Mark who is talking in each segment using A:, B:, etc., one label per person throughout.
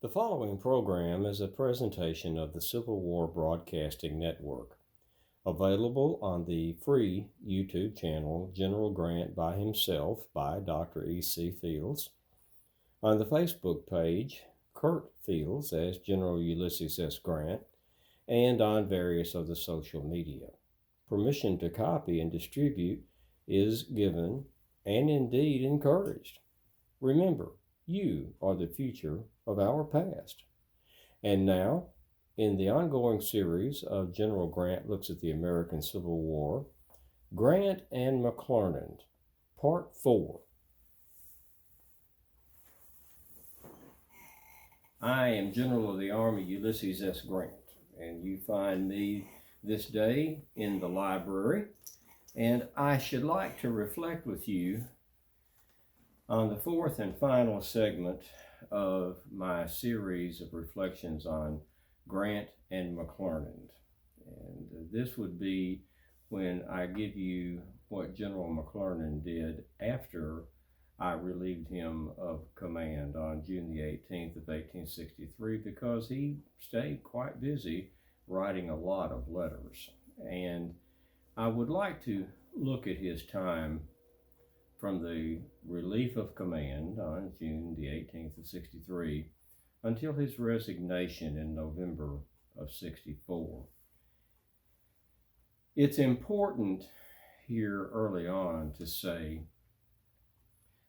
A: The following program is a presentation of the Civil War Broadcasting Network, available on the free YouTube channel General Grant by Himself by Dr. E.C. Fields, on the Facebook page Kurt Fields as General Ulysses S. Grant, and on various other social media. Permission to copy and distribute is given and indeed encouraged. Remember, you are the future of our past. And now, in the ongoing series of General Grant Looks at the American Civil War, Grant and McClernand, Part 4. I am General of the Army Ulysses S. Grant, and you find me this day in the library, and I should like to reflect with you on the fourth and final segment of my series of reflections on Grant and McClernand. And this would be when I give you what General McClernand did after I relieved him of command on June the 18th of 1863, because he stayed quite busy writing a lot of letters. And I would like to look at his time from the relief of command on June the 18th of 63 until his resignation in November of 64. It's important here early on to say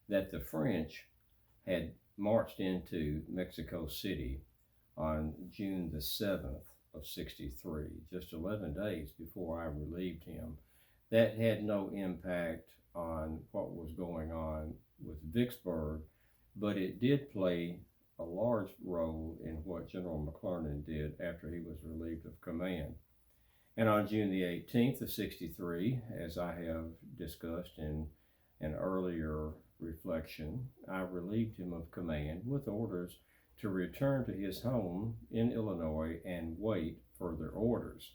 A: that the French had marched into Mexico City on June the 7th of 63, just 11 days before I relieved him. That had no impact on what was going on with Vicksburg, but it did play a large role in what General McClernand did after he was relieved of command. And on June the 18th of 63, as I have discussed in an earlier reflection, I relieved him of command with orders to return to his home in Illinois and wait further orders.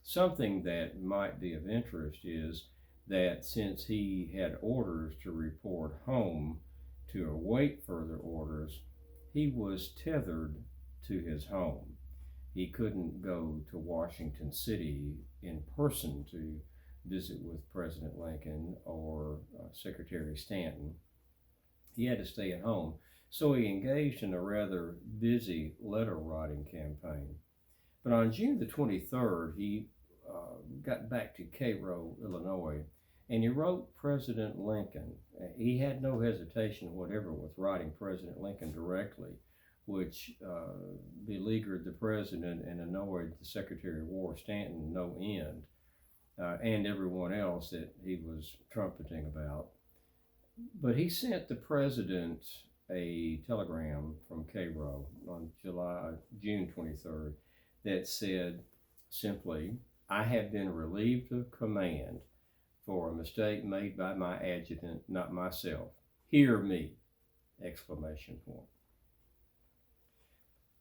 A: Something that might be of interest is that since he had orders to report home to await further orders, he was tethered to his home. He couldn't go to Washington City in person to visit with President Lincoln or Secretary Stanton. He had to stay at home, so he engaged in a rather busy letter writing campaign. But on June the 23rd, he got back to Cairo, Illinois, and he wrote President Lincoln. He had no hesitation whatever with writing President Lincoln directly, which beleaguered the president and annoyed the Secretary of War, Stanton, no end, and everyone else that he was trumpeting about. But he sent the president a telegram from Cairo on June 23rd that said simply, "I have been relieved of command for a mistake made by my adjutant, not myself. Hear me!" Exclamation point.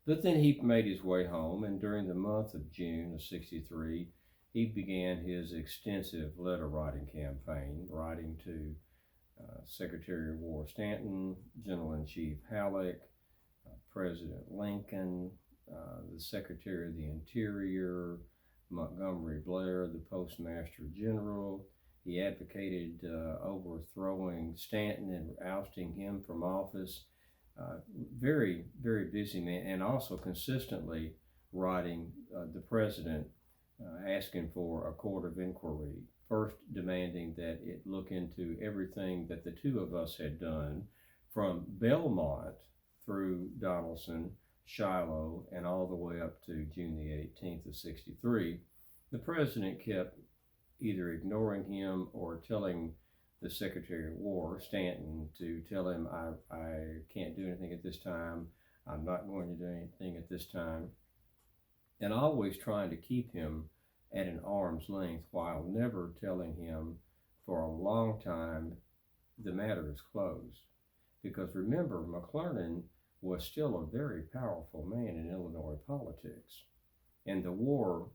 A: But then he made his way home, and during the month of June of 63, he began his extensive letter writing campaign, writing to Secretary of War Stanton, General-in-Chief Halleck, President Lincoln, the Secretary of the Interior, Montgomery Blair, the Postmaster General. He advocated overthrowing Stanton and ousting him from office. Very, very busy man, and also consistently writing the president asking for a court of inquiry, first demanding that it look into everything that the two of us had done from Belmont through Donelson, Shiloh, and all the way up to June the 18th of 63. The president kept either ignoring him or telling the Secretary of War, Stanton, to tell him, I can't do anything at this time, I'm not going to do anything at this time, and always trying to keep him at an arm's length while never telling him for a long time the matter is closed. Because remember, McClernand was still a very powerful man in Illinois politics, and the war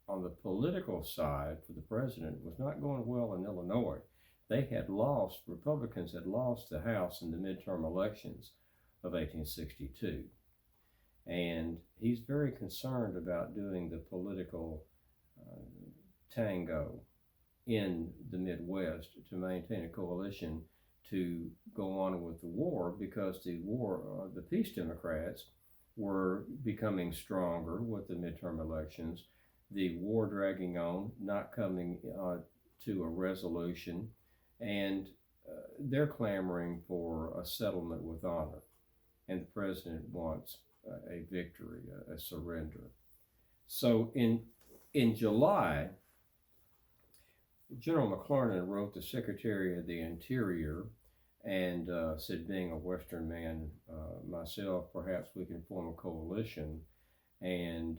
A: on the political side for the president was not going well in Illinois. Republicans had lost the House in the midterm elections. of 1862. And he's very concerned about doing the political tango in the Midwest to maintain a coalition to go on with the war, because the Peace Democrats were becoming stronger with the midterm elections, the war dragging on, not coming to a resolution, and they're clamoring for a settlement with honor. And the president wants a victory, a surrender. So in July, General McClernand wrote the Secretary of the Interior and said, being a Western man myself, perhaps we can form a coalition and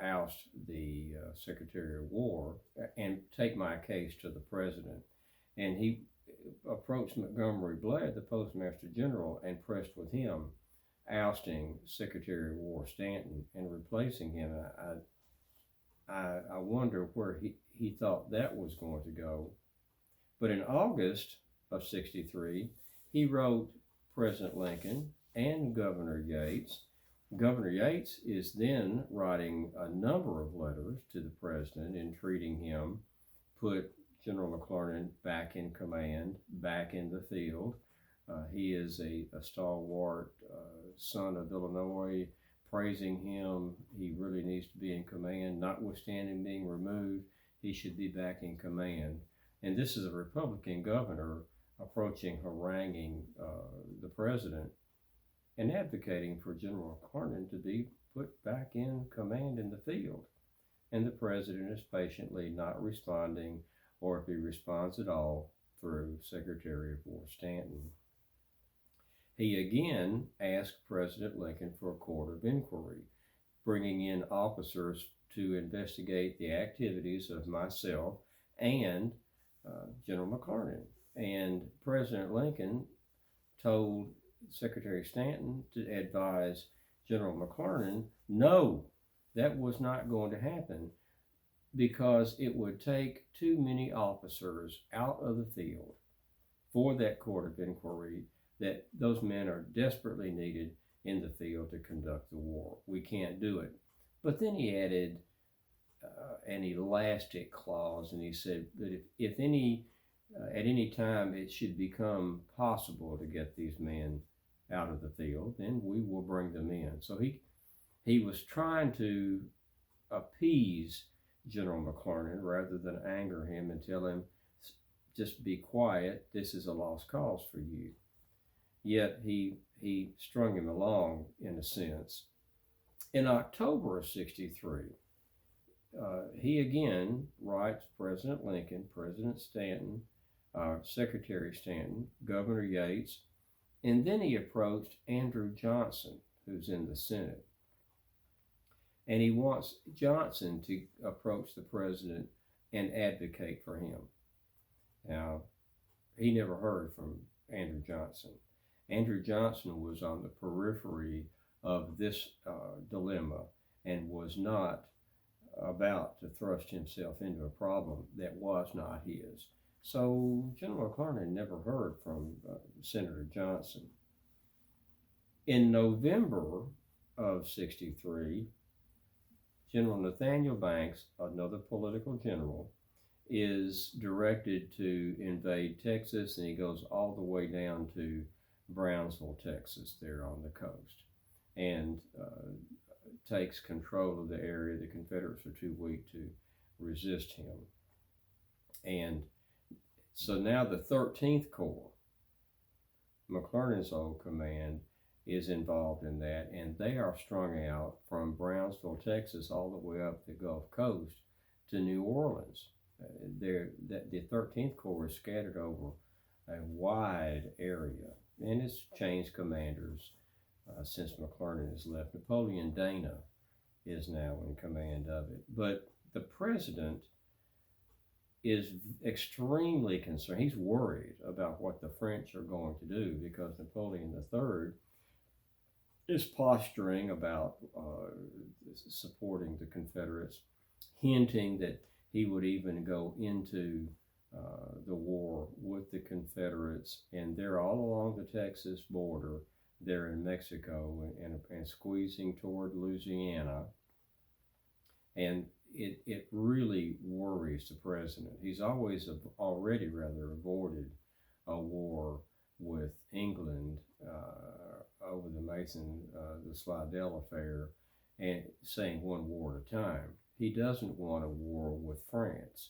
A: oust the Secretary of War and take my case to the president. And he approached Montgomery Blair, the Postmaster General, and pressed with him, ousting Secretary of War Stanton and replacing him. I wonder where he thought that was going to go. But in August of 63, he wrote President Lincoln and Governor Yates. Governor Yates is then writing a number of letters to the president, entreating him put General McClernand back in command, back in the field. He is a stalwart son of Illinois, praising him. He really needs to be in command, notwithstanding being removed. He should be back in command. And this is a Republican governor approaching, haranguing the president and advocating for General McClernand to be put back in command in the field. And the president is patiently not responding, or if he responds at all, through Secretary of War Stanton. He again asked President Lincoln for a court of inquiry, bringing in officers to investigate the activities of myself and General McClernand. And President Lincoln told Secretary Stanton to advise General McClernand, no, that was not going to happen, because it would take too many officers out of the field for that court of inquiry, that those men are desperately needed in the field to conduct the war. We can't do it. But then he added an elastic clause, and he said that if at any time it should become possible to get these men out of the field, then we will bring them in. So he was trying to appease General McClernand rather than anger him and tell him, just be quiet, this is a lost cause for you. Yet he strung him along in a sense. In October of 63, he again writes President Lincoln, President Stanton, Secretary Stanton, Governor Yates, and then he approached Andrew Johnson, who's in the Senate. And he wants Johnson to approach the president and advocate for him. Now, he never heard from Andrew Johnson. Andrew Johnson was on the periphery of this dilemma and was not about to thrust himself into a problem that was not his. So General McClernand never heard from Senator Johnson. In November of 63, General Nathaniel Banks, another political general, is directed to invade Texas, and he goes all the way down to Brownsville, Texas, there on the coast, and takes control of the area. The Confederates are too weak to resist him. And so now the 13th Corps, McClernand's old command, is involved in that, and they are strung out from Brownsville, Texas, all the way up the Gulf Coast to New Orleans. The 13th Corps is scattered over a wide area, and it's changed commanders since McClernand has left. Napoleon Dana is now in command of it. But the president is extremely concerned. He's worried about what the French are going to do, because Napoleon III is posturing about supporting the Confederates, hinting that he would even go into the war with the Confederates, and they're all along the Texas border. there in Mexico and squeezing toward Louisiana. And it really worries the president. He's already rather avoided a war with England over the the Slidell affair, and saying one war at a time. He doesn't want a war with France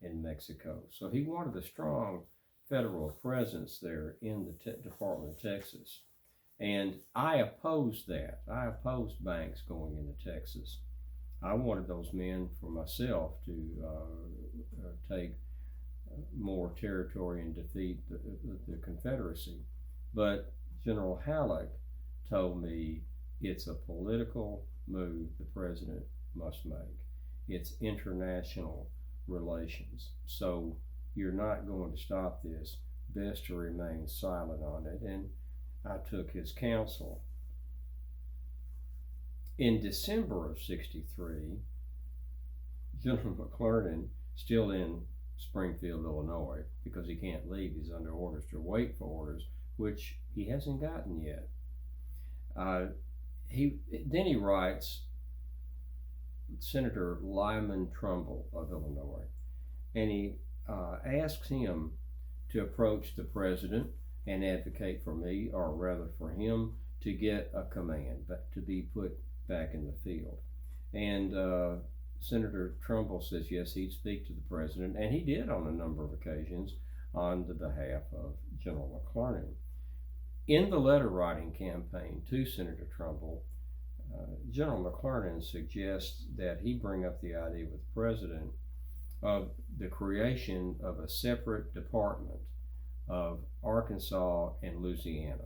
A: in Mexico. So he wanted a strong federal presence there in the Department of Texas. And I opposed that. I opposed Banks going into Texas. I wanted those men for myself to take more territory and defeat the Confederacy. But General Halleck told me it's a political move the president must make. It's international relations. So you're not going to stop this. Best to remain silent on it. And I took his counsel. In December of '63, General McClernand, still in Springfield, Illinois, because he can't leave, he's under orders to wait for orders, which he hasn't gotten yet. He writes Senator Lyman Trumbull of Illinois, and he asks him to approach the president and advocate for me, or rather for him, to get a command, but to be put back in the field. And Senator Trumbull says yes, he'd speak to the president, and he did on a number of occasions on the behalf of General McClernand. In the letter writing campaign to Senator Trumbull, General McClernand suggests that he bring up the idea with the president of the creation of a separate department of Arkansas and Louisiana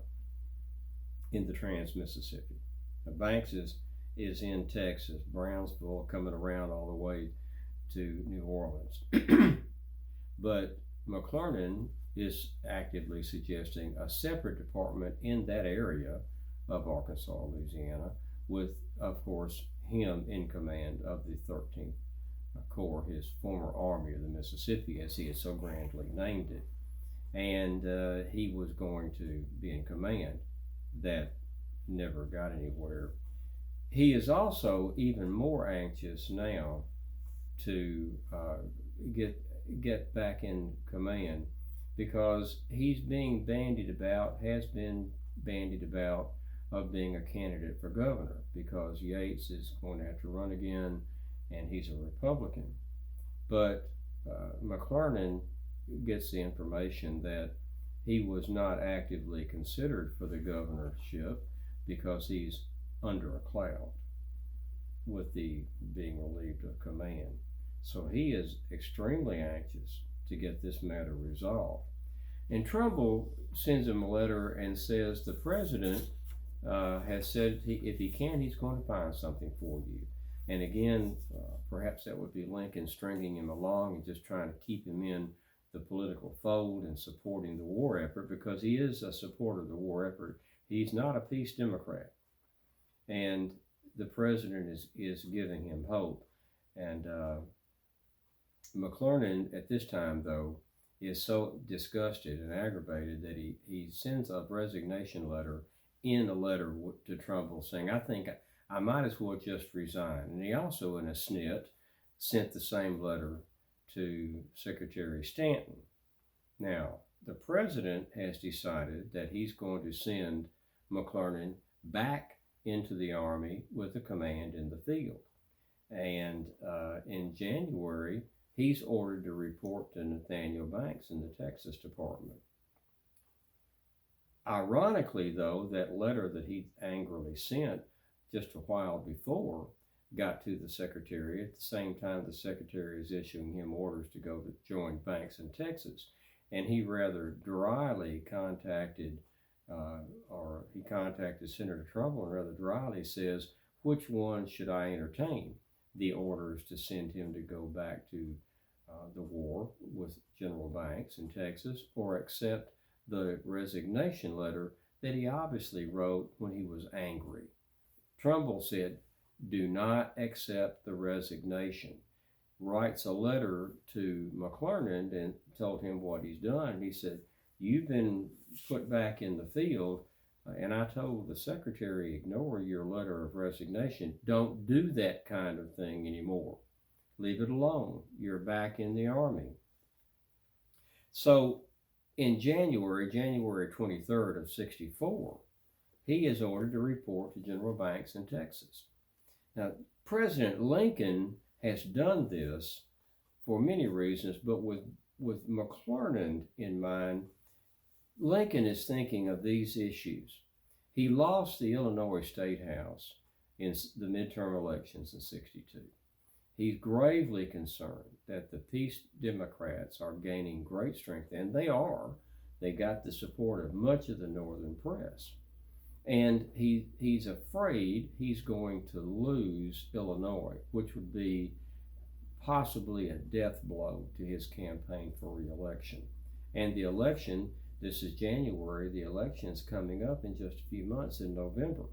A: in the Trans-Mississippi. Banks is in Texas, Brownsville, coming around all the way to New Orleans. But McClernand is actively suggesting a separate department in that area of Arkansas, Louisiana, with, of course, him in command of the 13th Corps, his former Army of the Mississippi, as he had so grandly named it. And he was going to be in command. That never got anywhere. He is also even more anxious now to get back in command, because he's being bandied about, has been bandied about, of being a candidate for governor, because Yates is going to have to run again, and he's a Republican. But McClernand gets the information that he was not actively considered for the governorship because he's under a cloud with the being relieved of command. So he is extremely anxious to get this matter resolved. And Trumbull sends him a letter and says the president has said if he can, he's going to find something for you. And again, perhaps that would be Lincoln stringing him along and just trying to keep him in the political fold and supporting the war effort, because he is a supporter of the war effort. He's not a peace Democrat. And the president is giving him hope. And McClernand at this time, though, is so disgusted and aggravated that he sends a resignation letter in a letter to Trumbull saying, I think I might as well just resign. And he also, in a snit, sent the same letter to Secretary Stanton. Now, the president has decided that he's going to send McClernand back into the Army with a command in the field. And in January, he's ordered to report to Nathaniel Banks in the Texas Department. Ironically, though, that letter that he angrily sent just a while before got to the secretary at the same time the secretary is issuing him orders to go to join Banks in Texas. And he rather dryly contacted Senator Trumbull, and rather dryly says, which one should I entertain? The orders to send him to go back to the war with General Banks in Texas, or accept the resignation letter that he obviously wrote when he was angry. Trumbull said, do not accept the resignation. Writes a letter to McClernand and told him what he's done. He said, you've been put back in the field. And I told the secretary, ignore your letter of resignation. Don't do that kind of thing anymore. Leave it alone. You're back in the Army. So in January 23rd of 64, he is ordered to report to General Banks in Texas. Now, President Lincoln has done this for many reasons, but with McClernand in mind, Lincoln is thinking of these issues. He lost the Illinois State House in the midterm elections in 62. He's gravely concerned that the Peace Democrats are gaining great strength, and they are. They got the support of much of the Northern press. And he's afraid he's going to lose Illinois, which would be possibly a death blow to his campaign for re-election. And the election, this is January, the election is coming up in just a few months in November.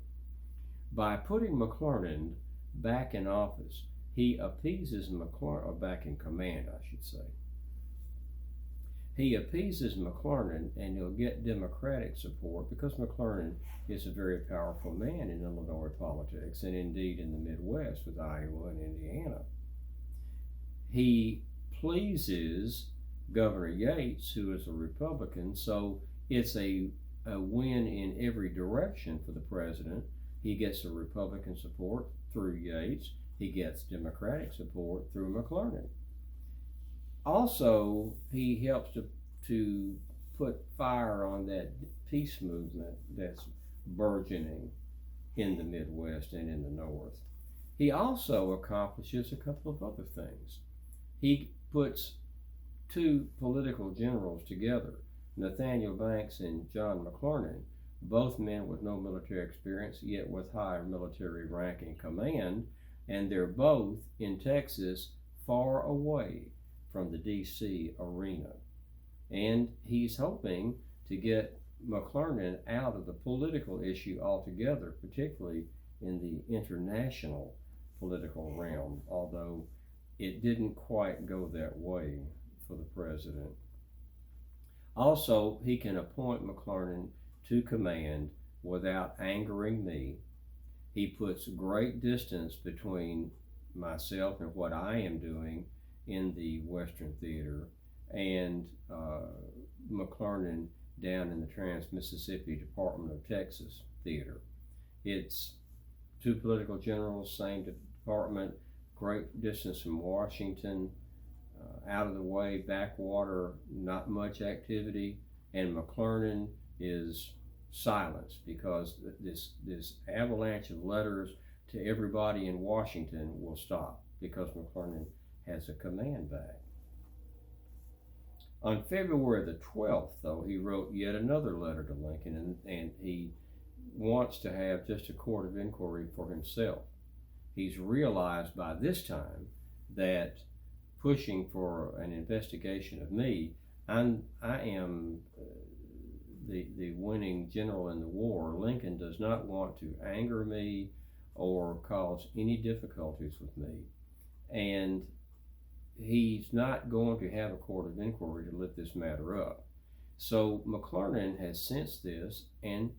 A: By putting McClernand back in office, he appeases McClernand, or back in command, I should say. He appeases McClernand, and he'll get Democratic support because McClernand is a very powerful man in Illinois politics, and indeed in the Midwest with Iowa and Indiana. He pleases Governor Yates, who is a Republican, so it's a win in every direction for the president. He gets a Republican support through Yates. He gets Democratic support through McClernand. Also, he helps to put fire on that peace movement that's burgeoning in the Midwest and in the North. He also accomplishes a couple of other things. He puts two political generals together, Nathaniel Banks and John McClernand, both men with no military experience, yet with high military rank and command, and they're both in Texas, far away from the D.C. arena. And he's hoping to get McClernand out of the political issue altogether, particularly in the international political realm, although it didn't quite go that way for the president. Also, he can appoint McClernand to command without angering me. He puts great distance between myself and what I am doing in the Western Theater and McClernand down in the Trans-Mississippi Department of Texas Theater. It's two political generals, same department, great distance from Washington, out of the way, backwater, not much activity, and McClernand is silenced because this avalanche of letters to everybody in Washington will stop because McClernand has a command back. On February the 12th, though, he wrote yet another letter to Lincoln, and he wants to have just a court of inquiry for himself. He's realized by this time that pushing for an investigation of me, I am the winning general in the war. Lincoln does not want to anger me or cause any difficulties with me. And he's not going to have a court of inquiry to lift this matter up. So McClernand has sensed this and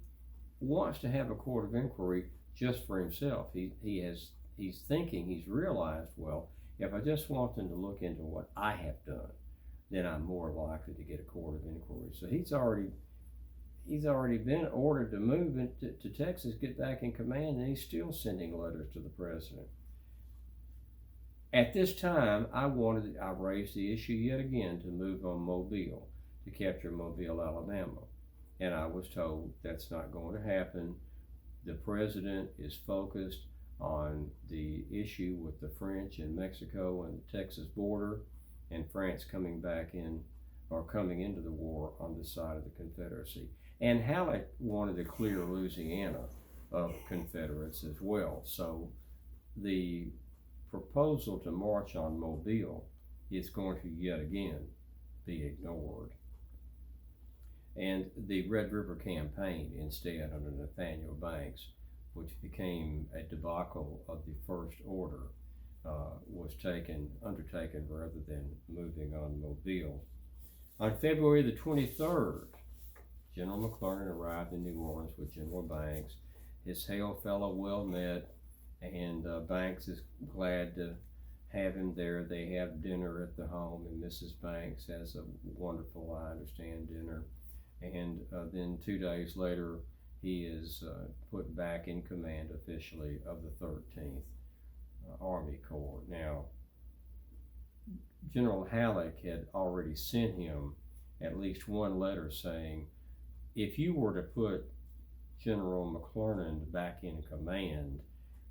A: wants to have a court of inquiry just for himself. He's thinking, he's realized, well, if I just want them to look into what I have done, then I'm more likely to get a court of inquiry. So he's already been ordered to move to Texas, get back in command, and he's still sending letters to the president. At this time, I raised the issue yet again to move on Mobile, to capture Mobile, Alabama. And I was told that's not going to happen. The president is focused on the issue with the French in Mexico and the Texas border, and France coming into the war on the side of the Confederacy. And Halleck wanted to clear Louisiana of Confederates as well. So the proposal to march on Mobile is going to yet again be ignored. And the Red River Campaign instead under Nathaniel Banks, which became a debacle of the First Order, was undertaken rather than moving on Mobile. On February the 23rd, General McClernand arrived in New Orleans with General Banks. His hail fellow well met, and Banks is glad to have him there. They have dinner at the home, and Mrs. Banks has a wonderful, I understand, dinner. And then 2 days later, he is put back in command officially of the 13th Army Corps. Now, General Halleck had already sent him at least one letter saying, if you were to put General McClernand back in command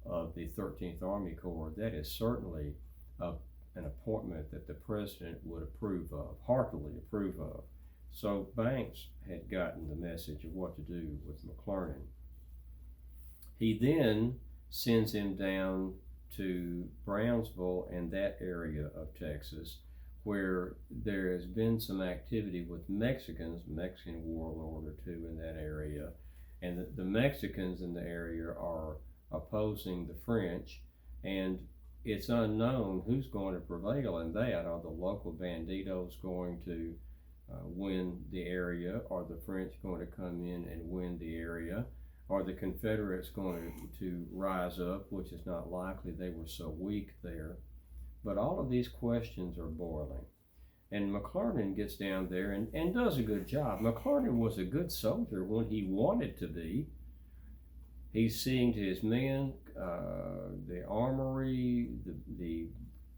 A: of the 13th Army Corps, that is certainly an appointment that the president would approve of, heartily approve of. So Banks had gotten the message of what to do with McClernand. He then sends him down to Brownsville and that area of Texas, where there has been some activity with Mexicans, Mexican warlord or two in that area, and the Mexicans in the area are opposing the French, and it's unknown who's going to prevail in that. Are the local banditos going to win the area? Are the French going to come in and win the area? Are the Confederates going to rise up, which is not likely, they were so weak there. But all of these questions are boiling. And McClernand gets down there and does a good job. McClernand was a good soldier when he wanted to be. He's seeing to his men, the armory, the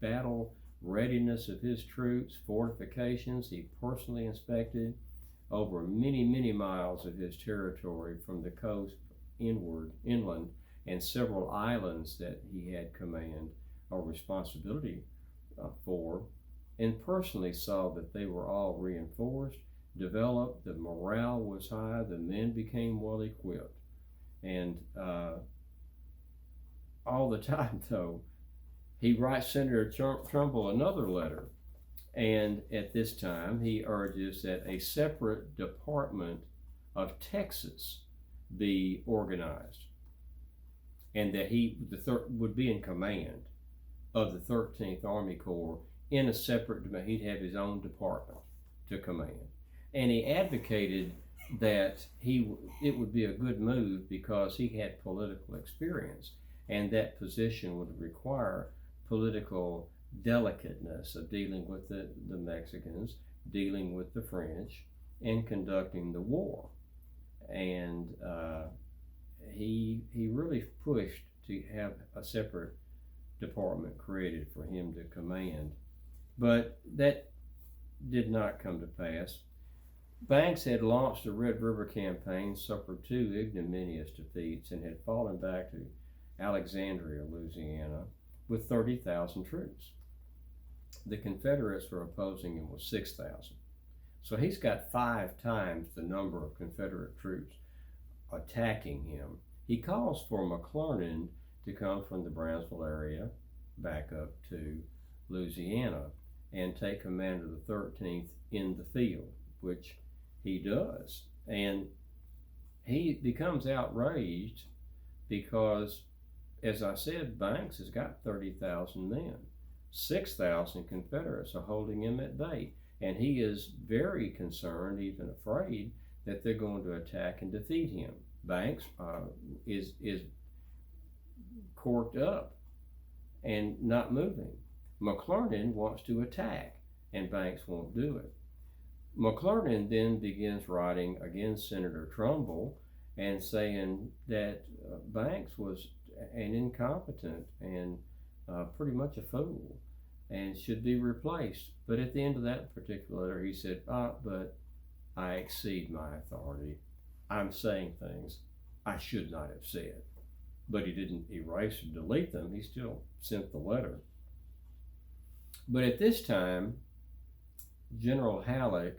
A: battle readiness of his troops, fortifications. He personally inspected over many, many miles of his territory from the coast inland, and several islands that he had command or responsibility for, and personally saw that they were all reinforced, developed, the morale was high, the men became well equipped. And all the time, though, he writes Senator Trumbull another letter, and at this time he urges that a separate Department of Texas be organized, and that he would be in command of the 13th Army Corps in a separate, he'd have his own department to command. And he advocated that it would be a good move because he had political experience, and that position would require political delicateness of dealing with the Mexicans, dealing with the French, and conducting the war. And he really pushed to have a separate department created for him to command. But that did not come to pass. Banks had launched the Red River Campaign, suffered 2 ignominious defeats, and had fallen back to Alexandria, Louisiana, with 30,000 troops. The Confederates were opposing him with 6,000. So he's got 5 times the number of Confederate troops attacking him. He calls for McClernand to come from the Brownsville area back up to Louisiana and take command of the 13th in the field, which he does. And he becomes outraged because, as I said, Banks has got 30,000 men. 6,000 Confederates are holding him at bay. And he is very concerned, even afraid, that they're going to attack and defeat him. Banks is corked up and not moving. McClernand wants to attack, and Banks won't do it. McClernand then begins writing against Senator Trumbull and saying that Banks was an incompetent and pretty much a fool and should be replaced. But at the end of that particular letter, he said, but I exceed my authority. I'm saying things I should not have said. But he didn't erase or delete them. He still sent the letter. But at this time, General Halleck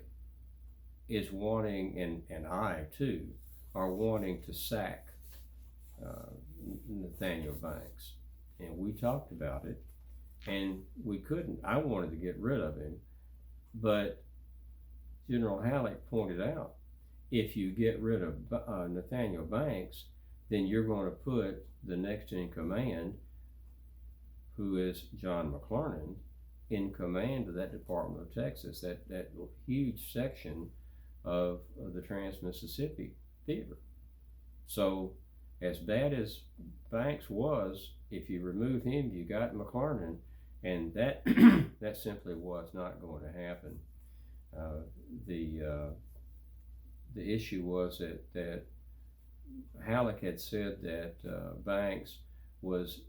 A: is wanting, and I too, are wanting to sack Nathaniel Banks. And we talked about it, and we couldn't. I wanted to get rid of him, but General Halleck pointed out, if you get rid of Nathaniel Banks, then you're going to put the next in command, who is John McClernand, in command of that Department of Texas, that huge section of the Trans-Mississippi Theater. So as bad as Banks was, if you remove him, you got McClernand, and that that simply was not going to happen. The issue was that Halleck had said that Banks was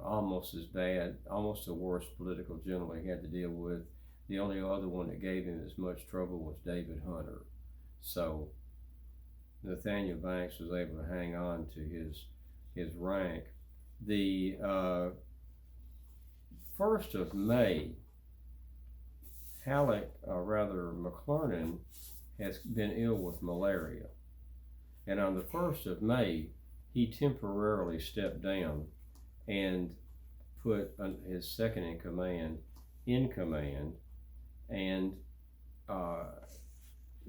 A: almost as bad, almost the worst political general he had to deal with. The only other one that gave him as much trouble was David Hunter. So Nathaniel Banks was able to hang on to his rank. The 1st of May, McClernand has been ill with malaria. And on the 1st of May, he temporarily stepped down and put his second in command and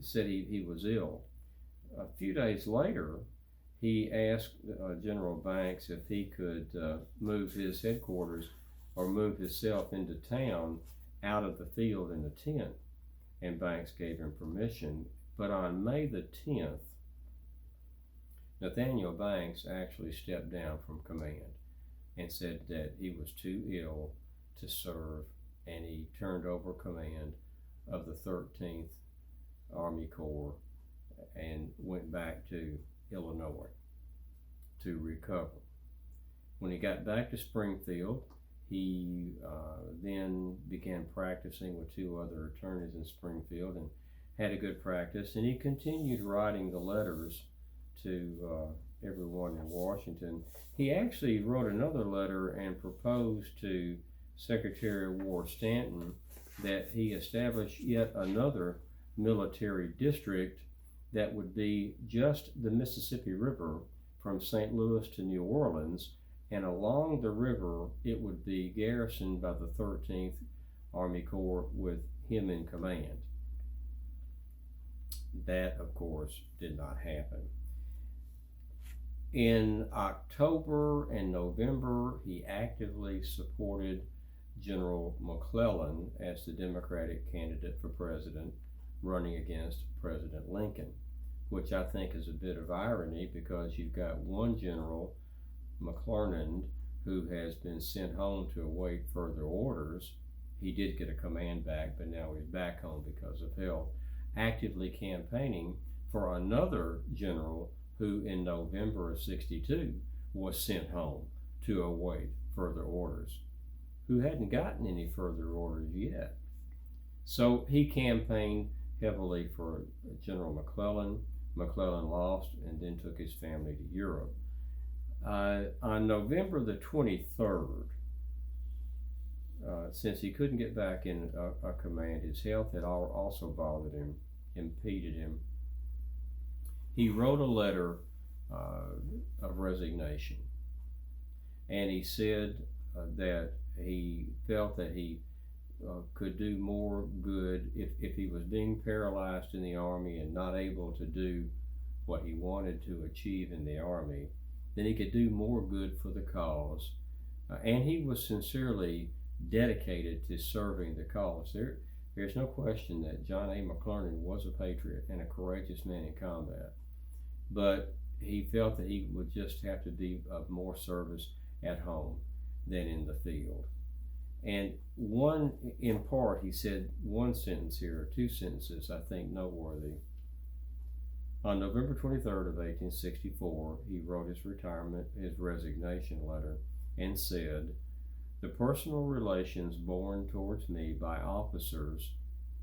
A: said he was ill. A few days later, he asked General Banks if he could move his headquarters or move himself into town out of the field in a tent, and Banks gave him permission. But on May the 10th, Nathaniel Banks actually stepped down from command and said that he was too ill to serve, and he turned over command of the 13th Army Corps and went back to Illinois to recover. When he got back to Springfield, he then began practicing with 2 other attorneys in Springfield and had a good practice, and he continued writing the letters to everyone in Washington. He actually wrote another letter and proposed to Secretary of War Stanton that he establish yet another military district that would be just the Mississippi River from St. Louis to New Orleans, and along the river it would be garrisoned by the 13th Army Corps with him in command. That, of course, did not happen. In October and November, he actively supported General McClellan as the Democratic candidate for president, running against President Lincoln, which I think is a bit of irony because you've got one general, McClernand, who has been sent home to await further orders. He did get a command back, but now he's back home because of health, actively campaigning for another general who in November of '62 was sent home to await further orders, who hadn't gotten any further orders yet. So he campaigned heavily for General McClellan. McClellan lost and then took his family to Europe. On November the 23rd, since he couldn't get back in a command, his health had also bothered him, impeded him. He wrote a letter of resignation, and he said that he felt that he could do more good if he was being paralyzed in the Army and not able to do what he wanted to achieve in the Army, then he could do more good for the cause. And he was sincerely dedicated to serving the cause. There's no question that John A. McClernand was a patriot and a courageous man in combat, but he felt that he would just have to be of more service at home than in the field. And in part, he said one sentence here, 2 sentences I think noteworthy. On November 23rd of 1864, he wrote his resignation letter, and said, "The personal relations borne towards me by officers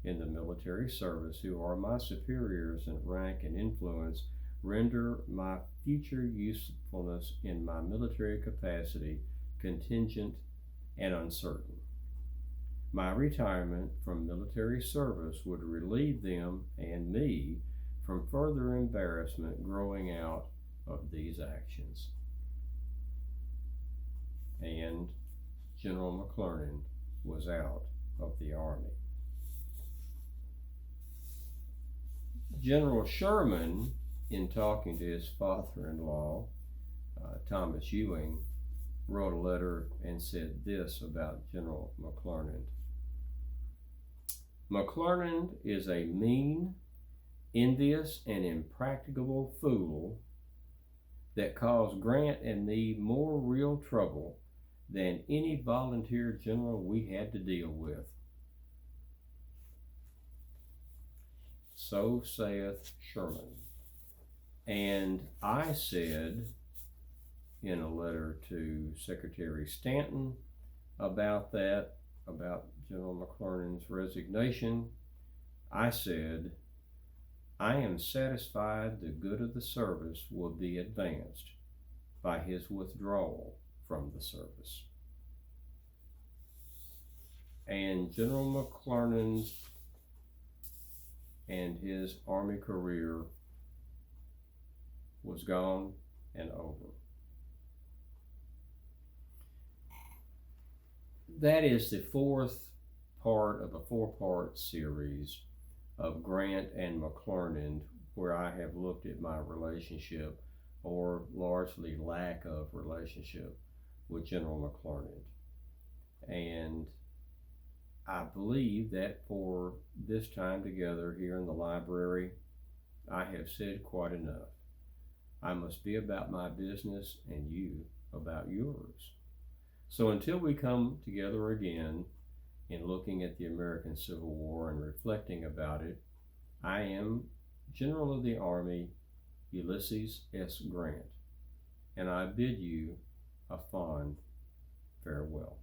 A: in the military service who are my superiors in rank and influence render my future usefulness in my military capacity contingent and uncertain. My retirement from military service would relieve them and me from further embarrassment growing out of these actions." And General McClernand was out of the Army. General Sherman, in talking to his father-in-law, Thomas Ewing, wrote a letter and said this about General McClernand. "McClernand is a mean envious and impracticable fool that caused Grant and me more real trouble than any volunteer general we had to deal with. So saith Sherman. And I said in a letter to Secretary Stanton about that, about General McClernand's resignation, I said, I am satisfied the good of the service will be advanced by his withdrawal from the service. And General McClernand's and his Army career was gone and over. That is the fourth part of a four-part series of Grant and McClernand, where I have looked at my relationship, or largely lack of relationship, with General McClernand. And I believe that for this time together here in the library, I have said quite enough. I must be about my business and you about yours. So until we come together again in looking at the American Civil War and reflecting about it, I am General of the Army Ulysses S. Grant, and I bid you a fond farewell.